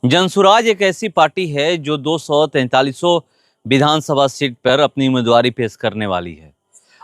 जनसुराज एक ऐसी पार्टी है जो 243 विधानसभा सीट पर अपनी उम्मीदवारी पेश करने वाली है।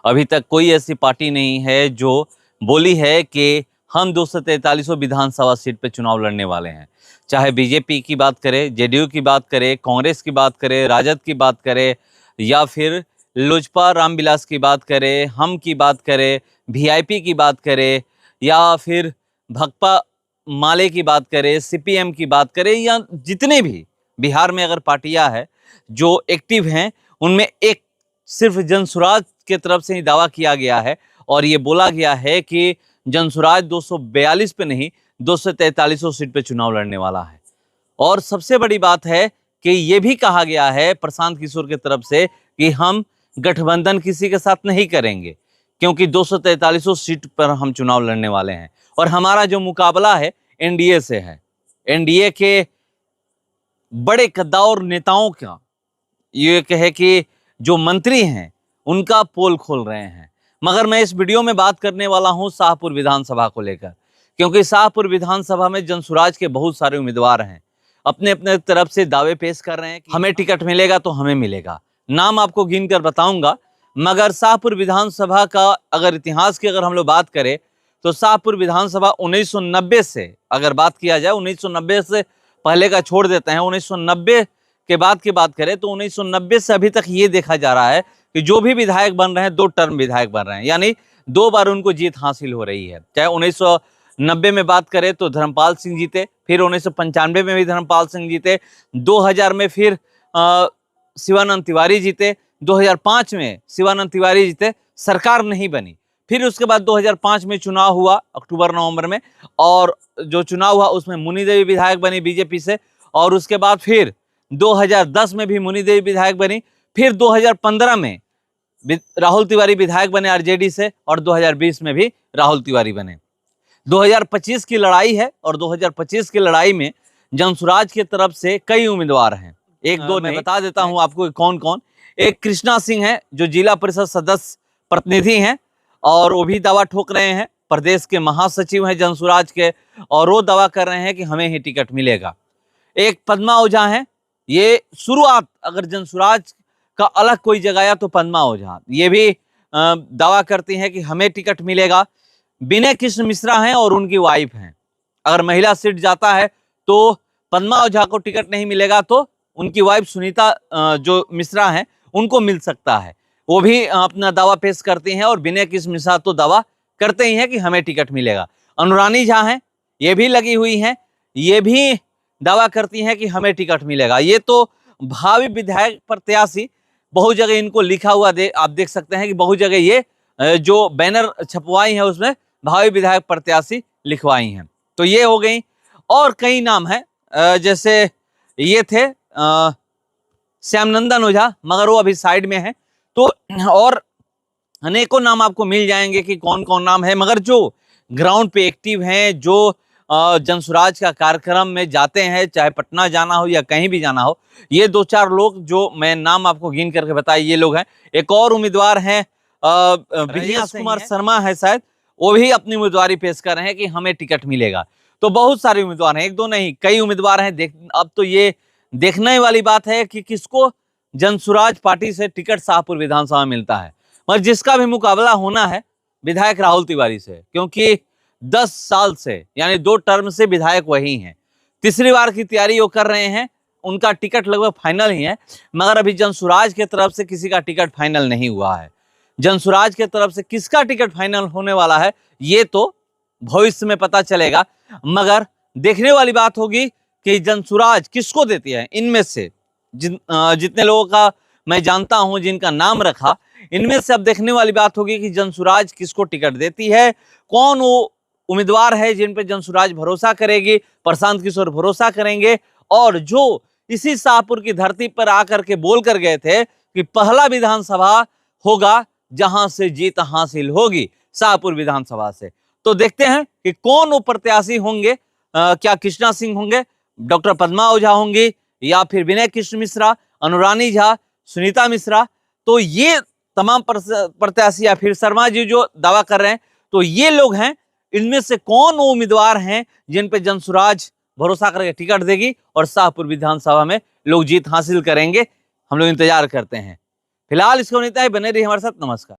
अभी तक कोई ऐसी पार्टी नहीं है जो बोली है कि हम 243 विधानसभा सीट पर चुनाव लड़ने वाले हैं। चाहे बीजेपी की बात करें, जेडीयू की बात करें, कांग्रेस की बात करें, राजद की बात करें या फिर लोजपा रामविलास की बात करें, हम की बात करें, वीआईपी की बात करें या फिर भाकपा माले की बात करें, सीपीएम की बात करें या जितने भी बिहार में अगर पार्टियां हैं जो एक्टिव हैं, उनमें एक सिर्फ जनसुराज के तरफ से ही दावा किया गया है और ये बोला गया है कि जनसुराज 242 पे नहीं 243 सीट पे चुनाव लड़ने वाला है। और सबसे बड़ी बात है कि ये भी कहा गया है प्रशांत किशोर की तरफ से कि हम गठबंधन किसी के साथ नहीं करेंगे, क्योंकि 243 सीट पर हम चुनाव लड़ने वाले हैं और हमारा जो मुकाबला है एनडीए से है। एनडीए के बड़े कद्दावर नेताओं का ये कहे कि जो मंत्री हैं उनका पोल खोल रहे हैं। मगर मैं इस वीडियो में बात करने वाला हूं शाहपुर विधानसभा को लेकर, क्योंकि शाहपुर विधानसभा में जनसुराज के बहुत सारे उम्मीदवार हैं, अपने अपने तरफ से दावे पेश कर रहे हैं कि हमें टिकट मिलेगा तो हमें मिलेगा। नाम आपको गिन कर बताऊंगा, मगर शाहपुर विधानसभा का अगर इतिहास की अगर हम लोग बात करें तो शाहपुर विधानसभा 1990 से अगर बात किया जाए, 1990 से पहले का छोड़ देते हैं, 1990 के बाद की बात करें तो 1990 से अभी तक ये देखा जा रहा है कि जो भी विधायक बन रहे हैं 2 टर्म विधायक बन रहे हैं, यानी 2 बार उनको जीत हासिल हो रही है। चाहे 1990 में बात करें तो धर्मपाल सिंह जीते, फिर 1995 में भी धर्मपाल सिंह जीते, 2000 में फिर शिवानंद तिवारी जीते, 2005 में शिवानंद तिवारी जीते, सरकार नहीं बनी। फिर उसके बाद 2005 में चुनाव हुआ अक्टूबर नवंबर में, और जो चुनाव हुआ उसमें मुनि देवी विधायक बनी बीजेपी से, और उसके बाद फिर 2010 में भी मुनि देवी विधायक बनी, फिर 2015 में राहुल तिवारी विधायक बने आरजेडी से, और 2020 में भी राहुल तिवारी बने। 2025 की लड़ाई है और 2025 की लड़ाई में जनसुराज की तरफ से कई उम्मीदवार हैं। एक दो मैं बता देता हूं आपको कौन कौन। एक कृष्णा सिंह है जो जिला परिषद सदस्य प्रतिनिधि हैं और वो भी दावा ठोक रहे हैं, प्रदेश के महासचिव हैं जनसुराज के, और वो दावा कर रहे हैं कि हमें ही टिकट मिलेगा। एक पद्मा ओझा है, ये शुरुआत अगर जनसुराज का अलग कोई जगाया तो पद्मा ओझा, ये भी दावा करती हैं कि हमें टिकट मिलेगा। विनय कृष्ण मिश्रा हैं और उनकी वाइफ हैं। अगर महिला सीट जाता है तो पद्मा ओझा को टिकट नहीं मिलेगा तो उनकी वाइफ सुनीता जो मिश्रा हैं उनको मिल सकता है, वो भी अपना दावा पेश करती हैं। और विनय कृष्ण मिश्रा तो दावा करते ही हैं कि हमें टिकट मिलेगा। अनुरानी झा हैं, ये भी लगी हुई हैं, ये भी दावा करती हैं कि हमें टिकट मिलेगा। ये तो भावी विधायक प्रत्याशी, बहुत जगह इनको लिखा हुआ आप देख सकते हैं कि बहुत जगह ये जो बैनर छपवाई है उसमें भावी विधायक प्रत्याशी लिखवाई हैं। तो ये हो गई, और कई नाम हैं, जैसे ये थे श्यामनंदन ओझा, मगर वो अभी साइड में है। तो और अनेकों नाम आपको मिल जाएंगे कि कौन कौन नाम है, मगर जो ग्राउंड पे एक्टिव हैं, जो जनसुराज का कार्यक्रम में जाते हैं, चाहे पटना जाना हो या कहीं भी जाना हो, ये 2-4 लोग जो मैं नाम आपको गिन करके बताए ये लोग हैं। एक और उम्मीदवार हैं विजय कुमार शर्मा है शायद, वो भी अपनी उम्मीदवारी पेश कर रहे हैं कि हमें टिकट मिलेगा। तो बहुत सारे उम्मीदवार हैं, एक दो नहीं कई उम्मीदवार हैं। अब तो ये देखने वाली बात है कि किसको जनसुराज पार्टी से टिकट शाहपुर विधानसभा में मिलता है। मगर जिसका भी मुकाबला होना है विधायक राहुल तिवारी से, क्योंकि 10 साल से यानी 2 टर्म से विधायक वही हैं। तीसरी बार की तैयारी वो कर रहे हैं, उनका टिकट लगभग फाइनल ही है, मगर अभी जनसुराज के तरफ से किसी का टिकट फाइनल नहीं हुआ है। जनसुराज के तरफ से किसका टिकट फाइनल होने वाला है ये तो भविष्य में पता चलेगा, मगर देखने वाली बात होगी कि जनसुराज किसको देती है। इनमें से जितने लोगों का मैं जानता हूं जिनका नाम रखा, इनमें से अब देखने वाली बात होगी कि जनसुराज किसको टिकट देती है, कौन वो उम्मीदवार है जिन पे जनसुराज भरोसा करेगी, प्रशांत किशोर भरोसा करेंगे, और जो इसी शाहपुर की धरती पर आकर के बोल कर गए थे कि पहला विधानसभा होगा जहां से जीत हासिल होगी, शाहपुर विधानसभा से। तो देखते हैं कि कौन वो प्रत्याशी होंगे, क्या कृष्णा सिंह होंगे, डॉक्टर पद्मा ओझा होंगी, या फिर विनय कृष्ण मिश्रा, अनुरानी झा, सुनीता मिश्रा। तो ये तमाम प्रत्याशी या फिर शर्मा जी जो दावा कर रहे हैं, तो ये लोग हैं। इनमें से कौन वो उम्मीदवार हैं जिन पे जनसुराज भरोसा करके टिकट देगी और शाहपुर विधानसभा में लोग जीत हासिल करेंगे। हम लोग इंतजार करते हैं। फिलहाल इसको नेता है, बने रहिए हमारे साथ। नमस्कार।